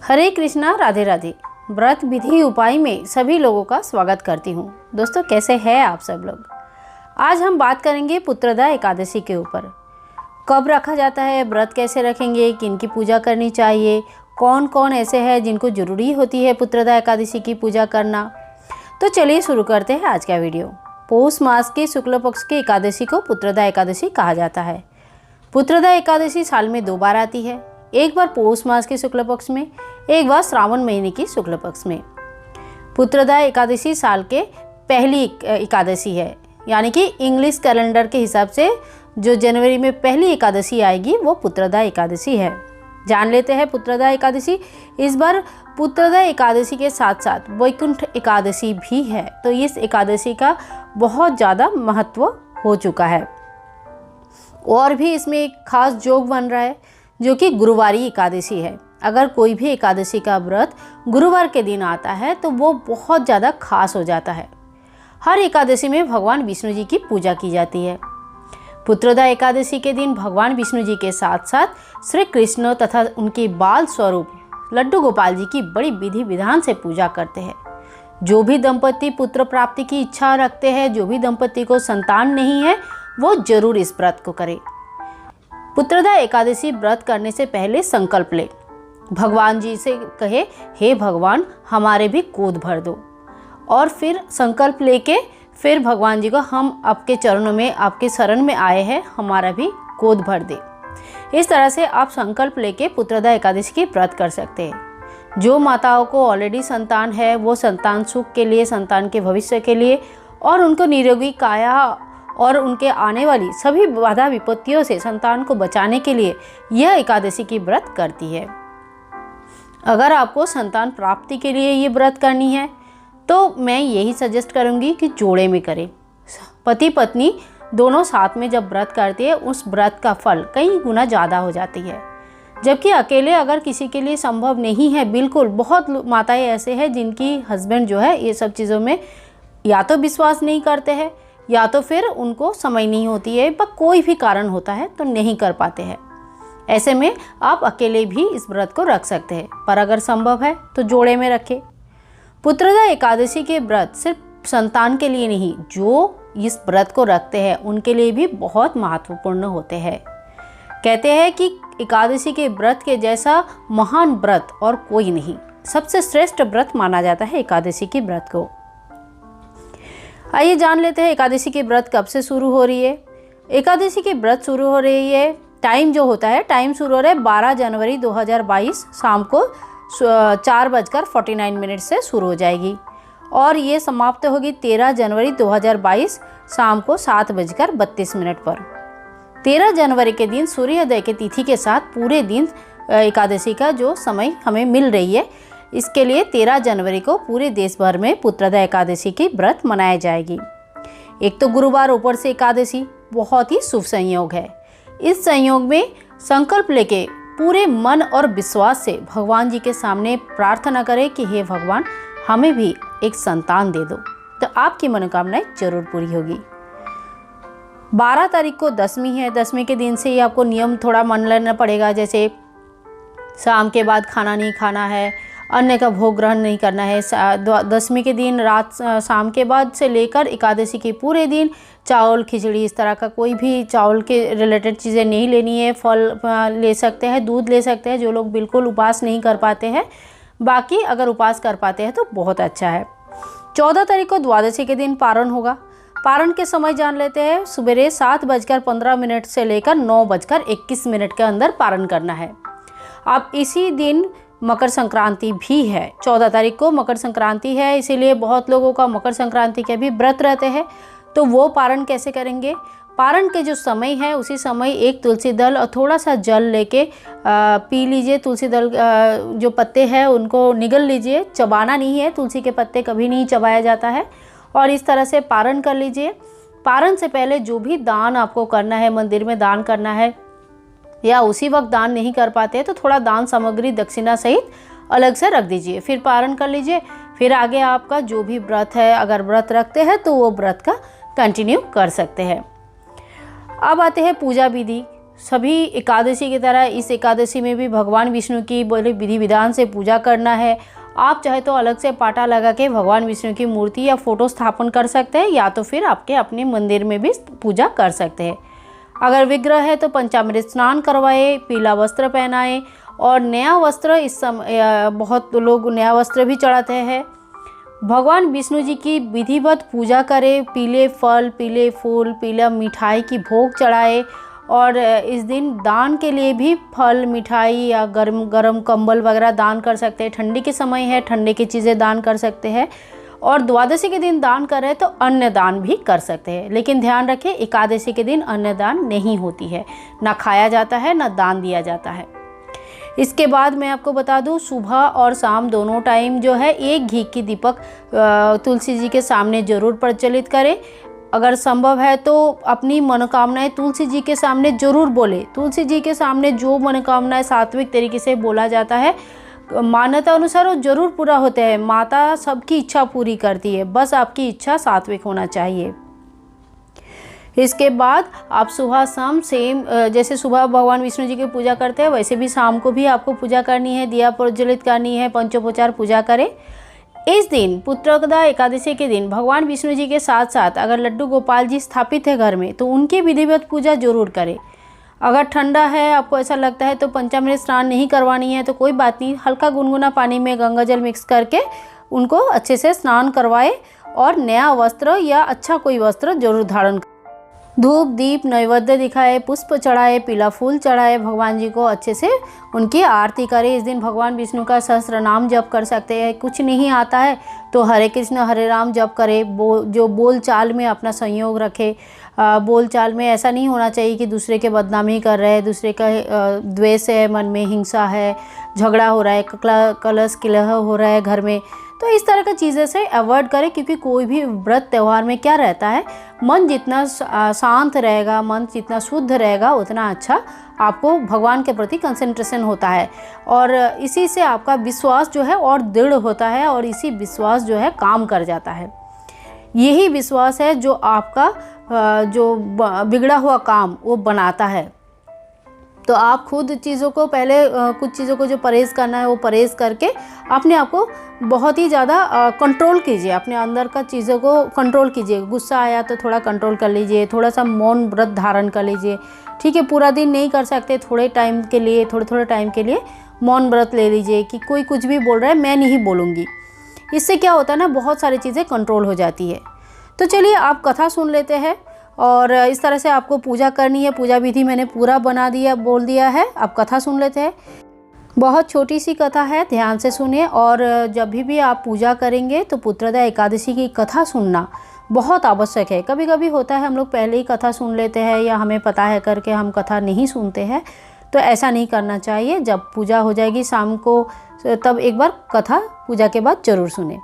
हरे कृष्णा, राधे राधे। व्रत विधि उपाय में सभी लोगों का स्वागत करती हूँ। दोस्तों, कैसे हैं आप सब लोग। आज हम बात करेंगे पुत्रदा एकादशी के ऊपर। कब रखा जाता है, व्रत कैसे रखेंगे, किन की पूजा करनी चाहिए, कौन कौन ऐसे हैं जिनको ज़रूरी होती है पुत्रदा एकादशी की पूजा करना। तो चलिए शुरू करते हैं आज का वीडियो। पौष मास के शुक्ल पक्ष की एकादशी को पुत्रदा एकादशी कहा जाता है। पुत्रदा एकादशी साल में 2 बार आती है, एक बार पौष मास के शुक्ल पक्ष में, एक बार श्रावण महीने की शुक्ल पक्ष में। पुत्रदा एकादशी साल के पहली एकादशी है, यानी कि इंग्लिश कैलेंडर के हिसाब से जो जनवरी में पहली एकादशी आएगी वो पुत्रदा एकादशी है। जान लेते हैं पुत्रदा एकादशी। इस बार पुत्रदा एकादशी के साथ साथ वैकुंठ एकादशी भी है, तो इस एकादशी का बहुत ज़्यादा महत्व हो चुका है। और भी इसमें एक खास योग बन रहा है जो कि गुरुवारी एकादशी है। अगर कोई भी एकादशी का व्रत गुरुवार के दिन आता है तो वो बहुत ज़्यादा खास हो जाता है। हर एकादशी में भगवान विष्णु जी की पूजा की जाती है। पुत्रदा एकादशी के दिन भगवान विष्णु जी के साथ साथ श्री कृष्ण तथा उनके बाल स्वरूप लड्डू गोपाल जी की बड़ी विधि विधान से पूजा करते हैं। जो भी दंपति पुत्र प्राप्ति की इच्छा रखते हैं, जो भी दंपति को संतान नहीं है, वो जरूर इस व्रत को करे। पुत्रदा एकादशी व्रत करने से पहले संकल्प ले, भगवान जी से कहे, हे भगवान हमारे भी गोद भर दो। और फिर संकल्प लेके फिर भगवान जी को, हम आपके चरणों में, आपके शरण में आए हैं, हमारा भी गोद भर दे। इस तरह से आप संकल्प लेके पुत्रदा एकादशी की व्रत कर सकते हैं। जो माताओं को ऑलरेडी संतान है वो संतान सुख के लिए, संतान के भविष्य के लिए और उनको निरोगी काया और उनके आने वाली सभी बाधा विपत्तियों से संतान को बचाने के लिए यह एकादशी की व्रत करती है। अगर आपको संतान प्राप्ति के लिए ये व्रत करनी है तो मैं यही सजेस्ट करूँगी कि जोड़े में करें। पति पत्नी दोनों साथ में जब व्रत करते हैं उस व्रत का फल कई गुना ज़्यादा हो जाती है। जबकि अकेले अगर किसी के लिए संभव नहीं है, बिल्कुल, बहुत माताएं ऐसे हैं जिनकी हस्बैंड जो है ये सब चीज़ों में या तो विश्वास नहीं करते हैं या तो फिर उनको समय नहीं होती है, पर कोई भी कारण होता है तो नहीं कर पाते हैं। ऐसे में आप अकेले भी इस व्रत को रख सकते हैं, पर अगर संभव है तो जोड़े में रखें। पुत्रदा एकादशी के व्रत सिर्फ संतान के लिए नहीं, जो इस व्रत को रखते हैं उनके लिए भी बहुत महत्वपूर्ण होते हैं। कहते हैं कि एकादशी के व्रत के जैसा महान व्रत और कोई नहीं, सबसे श्रेष्ठ व्रत माना जाता है एकादशी के व्रत को। आइए जान लेते हैं एकादशी के व्रत कब से शुरू हो रही है। एकादशी के व्रत शुरू हो रही है, टाइम जो होता है, टाइम शुरू हो रहा है 12 जनवरी 2022 शाम को 4:49 से शुरू हो जाएगी और ये समाप्त होगी 13 जनवरी 2022 शाम को 7:32 पर। 13 जनवरी के दिन सूर्योदय के तिथि के साथ पूरे दिन एकादशी का जो समय हमें मिल रही है, इसके लिए 13 जनवरी को पूरे देश भर में पुत्रदा एकादशी की व्रत मनाई जाएगी। एक तो गुरुवार ऊपर से एकादशी, बहुत ही शुभ संयोग है। इस संयोग में संकल्प लेके पूरे मन और विश्वास से भगवान जी के सामने प्रार्थना करें कि हे भगवान हमें भी एक संतान दे दो, तो आपकी मनोकामनाएं जरूर पूरी होगी। 12 तारीख को दशमी है। दशमी के दिन से ही आपको नियम थोड़ा मान लेना पड़ेगा, जैसे शाम के बाद खाना नहीं खाना है, अन्न का भोग ग्रहण नहीं करना है। दशमी के दिन रात शाम के बाद से लेकर एकादशी के पूरे दिन चावल खिचड़ी इस तरह का कोई भी चावल के रिलेटेड चीज़ें नहीं लेनी है। फल ले सकते हैं, दूध ले सकते हैं जो लोग बिल्कुल उपवास नहीं कर पाते हैं। बाकी अगर उपवास कर पाते हैं तो बहुत अच्छा है। 14 तारीख को द्वादशी के दिन पारण होगा। पारण के समय जान लेते हैं, सुबह 7:15 से लेकर 9:21 के अंदर पारण करना है। अब इसी दिन मकर संक्रांति भी है। 14 तारीख को मकर संक्रांति है, इसीलिए बहुत लोगों का मकर संक्रांति के भी व्रत रहते हैं। तो वो पारण कैसे करेंगे? पारण के जो समय है उसी समय एक तुलसी दल और थोड़ा सा जल लेके पी लीजिए। तुलसी दल जो पत्ते हैं उनको निगल लीजिए, चबाना नहीं है, तुलसी के पत्ते कभी नहीं चबाया जाता है। और इस तरह से पारण कर लीजिए। पारण से पहले जो भी दान आपको करना है, मंदिर में दान करना है या उसी वक्त दान नहीं कर पाते हैं तो थोड़ा दान सामग्री दक्षिणा सहित अलग से रख दीजिए, फिर पारण कर लीजिए। फिर आगे आपका जो भी व्रत है, अगर व्रत रखते हैं तो वो व्रत का कंटिन्यू कर सकते हैं। अब आते हैं पूजा विधि। सभी एकादशी की तरह इस एकादशी में भी भगवान विष्णु की बड़े विधि विधान से पूजा करना है। आप चाहे तो अलग से पाटा लगा के भगवान विष्णु की मूर्ति या फोटो स्थापन कर सकते हैं, या तो फिर आपके अपने मंदिर में भी पूजा कर सकते हैं। अगर विग्रह है तो पंचामृत स्नान करवाए, पीला वस्त्र पहनाए और नया वस्त्र, इस समय बहुत लोग नया वस्त्र भी चढ़ाते हैं। भगवान विष्णु जी की विधिवत पूजा करें, पीले फल, पीले फूल, पीला मिठाई की भोग चढ़ाए। और इस दिन दान के लिए भी फल, मिठाई या गर्म गर्म कंबल वगैरह दान कर सकते हैं। ठंडी के समय है, ठंडे की चीज़ें दान कर सकते हैं। और द्वादशी के दिन दान कर रहे हैं तो अन्न दान भी कर सकते हैं, लेकिन ध्यान रखें एकादशी के दिन अन्न दान नहीं होती है, ना खाया जाता है ना दान दिया जाता है। इसके बाद मैं आपको बता दूं, सुबह और शाम दोनों टाइम जो है एक घी की दीपक तुलसी जी के सामने ज़रूर प्रज्वलित करें। अगर संभव है तो अपनी मनोकामनाएं तुलसी जी के सामने ज़रूर बोले। तुलसी जी के सामने जो मनोकामनाएं सात्विक तरीके से बोला जाता है, मान्यता अनुसार वो जरूर पूरा होते हैं। माता सबकी इच्छा पूरी करती है, बस आपकी इच्छा सात्विक होना चाहिए। इसके बाद आप सुबह शाम सेम जैसे सुबह भगवान विष्णु जी की पूजा करते हैं, वैसे भी शाम को भी आपको पूजा करनी है, दिया प्रज्वलित करनी है, पंचोपचार पूजा करें। इस दिन पुत्रदा एकादशी के दिन भगवान विष्णु जी के साथ साथ अगर लड्डू गोपाल जी स्थापित है घर में तो उनकी विधिवत पूजा जरूर करें। अगर ठंडा है, आपको ऐसा लगता है तो पंचामृत स्नान नहीं करवानी है तो कोई बात नहीं, हल्का गुनगुना पानी में गंगा जल मिक्स करके उनको अच्छे से स्नान करवाए और नया वस्त्र या अच्छा कोई वस्त्र जरूर धारण करें। धूप दीप नैवेद्य दिखाए, पुष्प चढ़ाए, पीला फूल चढ़ाए, भगवान जी को अच्छे से उनकी आरती करें। इस दिन भगवान विष्णु का सहस्त्र नाम जप कर सकते हैं। कुछ नहीं आता है तो हरे कृष्ण हरे राम जप करें। जो बोल चाल में अपना संयोग रखे। बोल चाल में ऐसा नहीं होना चाहिए कि दूसरे के बदनामी कर रहे हैं, दूसरे का द्वेष है, मन में हिंसा है, झगड़ा हो रहा है, कलश कलह हो रहा है घर में, तो इस तरह की चीज़ें से अवॉइड करें। क्योंकि कोई भी व्रत त्यौहार में क्या रहता है, मन जितना शांत रहेगा, मन जितना शुद्ध रहेगा, उतना अच्छा आपको भगवान के प्रति कंसंट्रेशन होता है और इसी से आपका विश्वास जो है और दृढ़ होता है और इसी विश्वास जो है काम कर जाता है। यही विश्वास है जो आपका जो बिगड़ा हुआ काम वो बनाता है। तो आप खुद चीज़ों को पहले कुछ चीज़ों को जो परहेज़ करना है वो परहेज़ करके अपने आप को बहुत ही ज़्यादा कंट्रोल कीजिए। अपने अंदर का चीज़ों को कंट्रोल कीजिए। गुस्सा आया तो थोड़ा कंट्रोल कर लीजिए, थोड़ा सा मौन व्रत धारण कर लीजिए। ठीक है, पूरा दिन नहीं कर सकते, थोड़े टाइम के लिए, थोड़े टाइम के लिए मौन व्रत ले लीजिए कि कोई कुछ भी बोल रहा है मैं नहीं बोलूँगी। इससे क्या होता है ना, बहुत सारी चीज़ें कंट्रोल हो जाती है। तो चलिए आप कथा सुन लेते हैं और इस तरह से आपको पूजा करनी है। पूजा विधि मैंने पूरा बोल दिया है। आप कथा सुन लेते हैं। बहुत छोटी सी कथा है, ध्यान से सुने। और जब भी आप पूजा करेंगे तो पुत्रदा एकादशी की कथा सुनना बहुत आवश्यक है। कभी कभी होता है हम लोग पहले ही कथा सुन लेते हैं या हमें पता है करके हम कथा नहीं सुनते हैं, तो ऐसा नहीं करना चाहिए। जब पूजा हो जाएगी शाम को तब एक बार कथा पूजा के बाद जरूर सुने।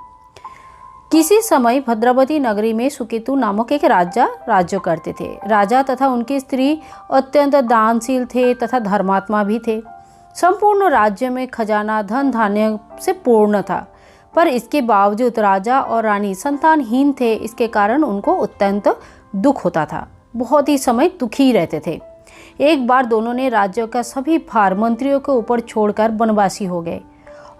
किसी समय भद्रावती नगरी में सुकेतु नामक एक राजा राज्य करते थे। राजा तथा उनकी स्त्री अत्यंत दानशील थे तथा धर्मात्मा भी थे। संपूर्ण राज्य में खजाना धन धान्य से पूर्ण था, पर इसके बावजूद राजा और रानी संतानहीन थे। इसके कारण उनको अत्यंत दुख होता था, बहुत ही समय दुखी रहते थे। एक बार दोनों ने राज्य का सभी भार मंत्रियों के ऊपर छोड़कर वनवासी हो गए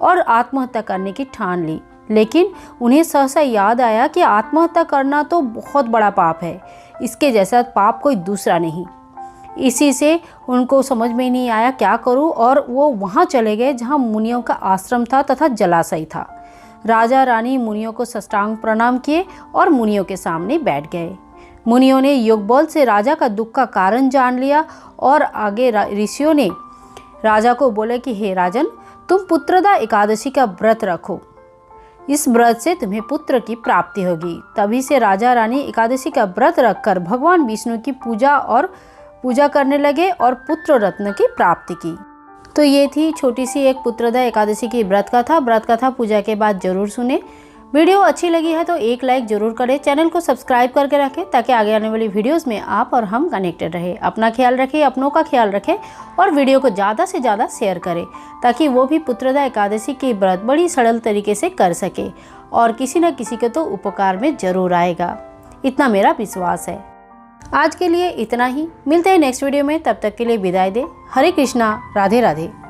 और आत्महत्या करने की ठान ली। लेकिन उन्हें सहसा याद आया कि आत्महत्या करना तो बहुत बड़ा पाप है, इसके जैसा पाप कोई दूसरा नहीं। इसी से उनको समझ में नहीं आया क्या करूं, और वो वहां चले गए जहां मुनियों का आश्रम था तथा जलाशय था। राजा रानी मुनियों को साष्टांग प्रणाम किए और मुनियों के सामने बैठ गए। मुनियों ने योग बल से राजा का दुख का कारण जान लिया और आगे ऋषियों ने राजा को बोले कि हे राजन, तुम पुत्रदा एकादशी का व्रत रखो, इस व्रत से तुम्हें पुत्र की प्राप्ति होगी। तभी से राजा रानी एकादशी का व्रत रखकर भगवान विष्णु की पूजा करने लगे और पुत्र रत्न की प्राप्ति की। तो ये थी छोटी सी एक पुत्रदा एकादशी की व्रत कथा। व्रत कथा पूजा के बाद जरूर सुने। वीडियो अच्छी लगी है तो एक लाइक जरूर करें। चैनल को सब्सक्राइब करके रखें ताकि आगे आने वाली वीडियोस में आप और हम कनेक्टेड रहें। अपना ख्याल रखें, अपनों का ख्याल रखें और वीडियो को ज़्यादा से ज़्यादा शेयर करें ताकि वो भी पुत्रदा एकादशी की व्रत बड़ी सरल तरीके से कर सके और किसी न किसी के तो उपकार में ज़रूर आएगा, इतना मेरा विश्वास है। आज के लिए इतना ही, मिलते हैं नेक्स्ट वीडियो में, तब तक के लिए विदाई दे। हरे कृष्णा, राधे राधे।